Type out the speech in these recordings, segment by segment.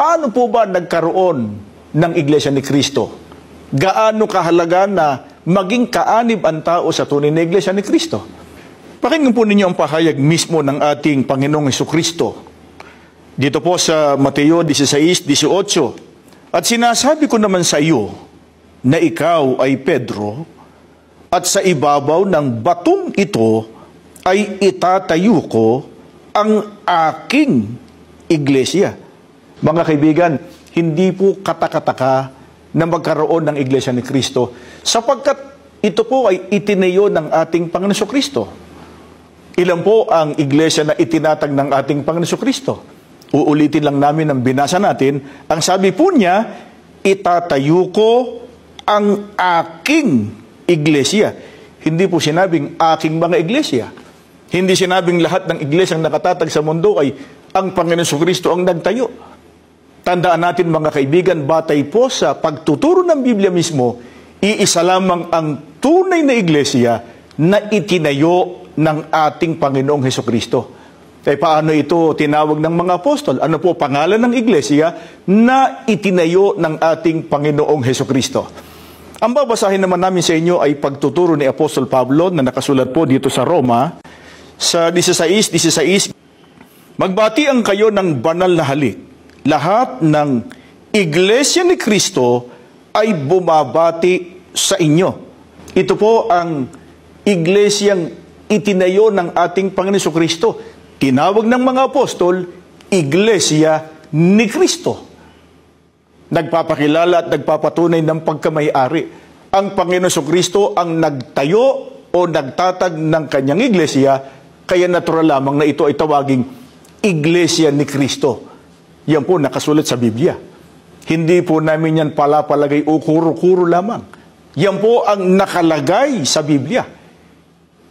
paano po ba nagkaroon ng Iglesia ni Cristo? Gaano kahalaga na maging kaanib ang tao sa tunay na Iglesia ni Cristo? Pakinggan po ninyo ang pahayag mismo ng ating Panginoong Hesukristo. Dito po sa Mateo 16:18, at sinasabi ko naman sa iyo na ikaw ay Pedro, at sa ibabaw ng batong ito ay itatayo ko ang aking iglesia. Mga kaibigan, hindi po katakataka na magkaroon ng Iglesia ni Cristo sapagkat ito po ay itinayo ng ating Panginoon Kristo. Ilan po ang iglesia na itinatag ng ating Panginoon Kristo? Uulitin lang namin ang binasa natin. Ang sabi po niya, itatayo ko ang aking iglesia. Hindi po sinabing aking mga iglesia. Hindi sinabing lahat ng iglesyang nakatatag sa mundo ay ang Panginoon Kristo ang nagtayo. Tandaan natin mga kaibigan, batay po sa pagtuturo ng Biblia mismo, iisa lamang ang tunay na iglesia na itinayo ng ating Panginoong Hesukristo. Kaya paano ito tinawag ng mga apostol? Ano po pangalan ng iglesia na itinayo ng ating Panginoong Hesukristo? Ang babasahin naman namin sa inyo ay pagtuturo ni Apostol Pablo na nakasulat po dito sa Roma sa 16:16. Magbatian kayo ng banal na halik. Lahat ng iglesia ni Kristo ay bumabati sa inyo. Ito po ang iglesyang itinayo ng ating Panginoon Kristo. Tinawag ng mga apostol, Iglesia ni Kristo. Nagpapakilala at nagpapatunay ng pagkamay-ari. Ang Panginoon Kristo ang nagtayo o nagtatag ng kanyang iglesia, kaya natural lamang na ito ay tawaging Iglesia ni Kristo. Yan po nakasulat sa Biblia. Hindi po namin yan palapalagay o kuro-kuro lamang. Yan po ang nakalagay sa Biblia.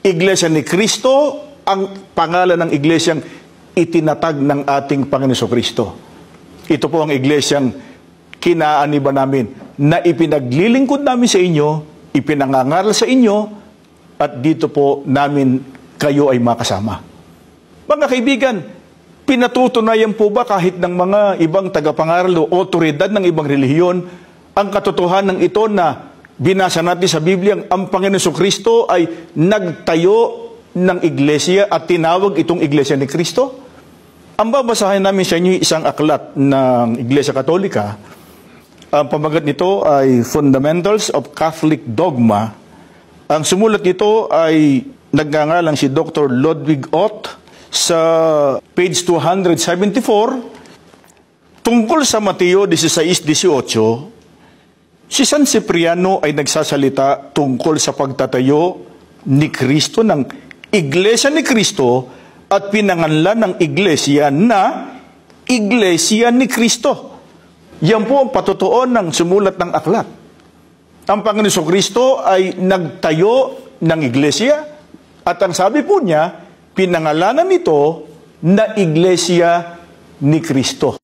Iglesia ni Kristo, ang pangalan ng iglesyang itinatag ng ating Panginoon Kristo. Ito po ang iglesyang kinaaniba namin na ipinaglilingkod namin sa inyo, ipinangangaral sa inyo, at dito po namin kayo ay makasama. Mga kaibigan, pinatutunayan po ba kahit ng mga ibang tagapangaral o otoridad ng ibang relihiyon ang katotohanan ng ito na binasa natin sa Biblia, ang Panginoon Kristo ay nagtayo ng iglesia at tinawag itong Iglesia ni Kristo? Ang babasahin namin sa inyo isang aklat ng Iglesia Katolika. Ang pamagat nito ay Fundamentals of Catholic Dogma. Ang sumulat nito ay nagngangalang si Dr. Ludwig Ott sa page 274. Tungkol sa Mateo 16:18, si San Cipriano ay nagsasalita tungkol sa pagtatayo ni Kristo ng Iglesia ni Kristo at pinanganlan ng iglesia na Iglesia ni Kristo. Yan po ang patutuon ng sumulat ng aklat. Ang Panginoon Kristo ay nagtayo ng iglesia at ang sabi po niya, pinangalanan nito na Iglesia ni Kristo.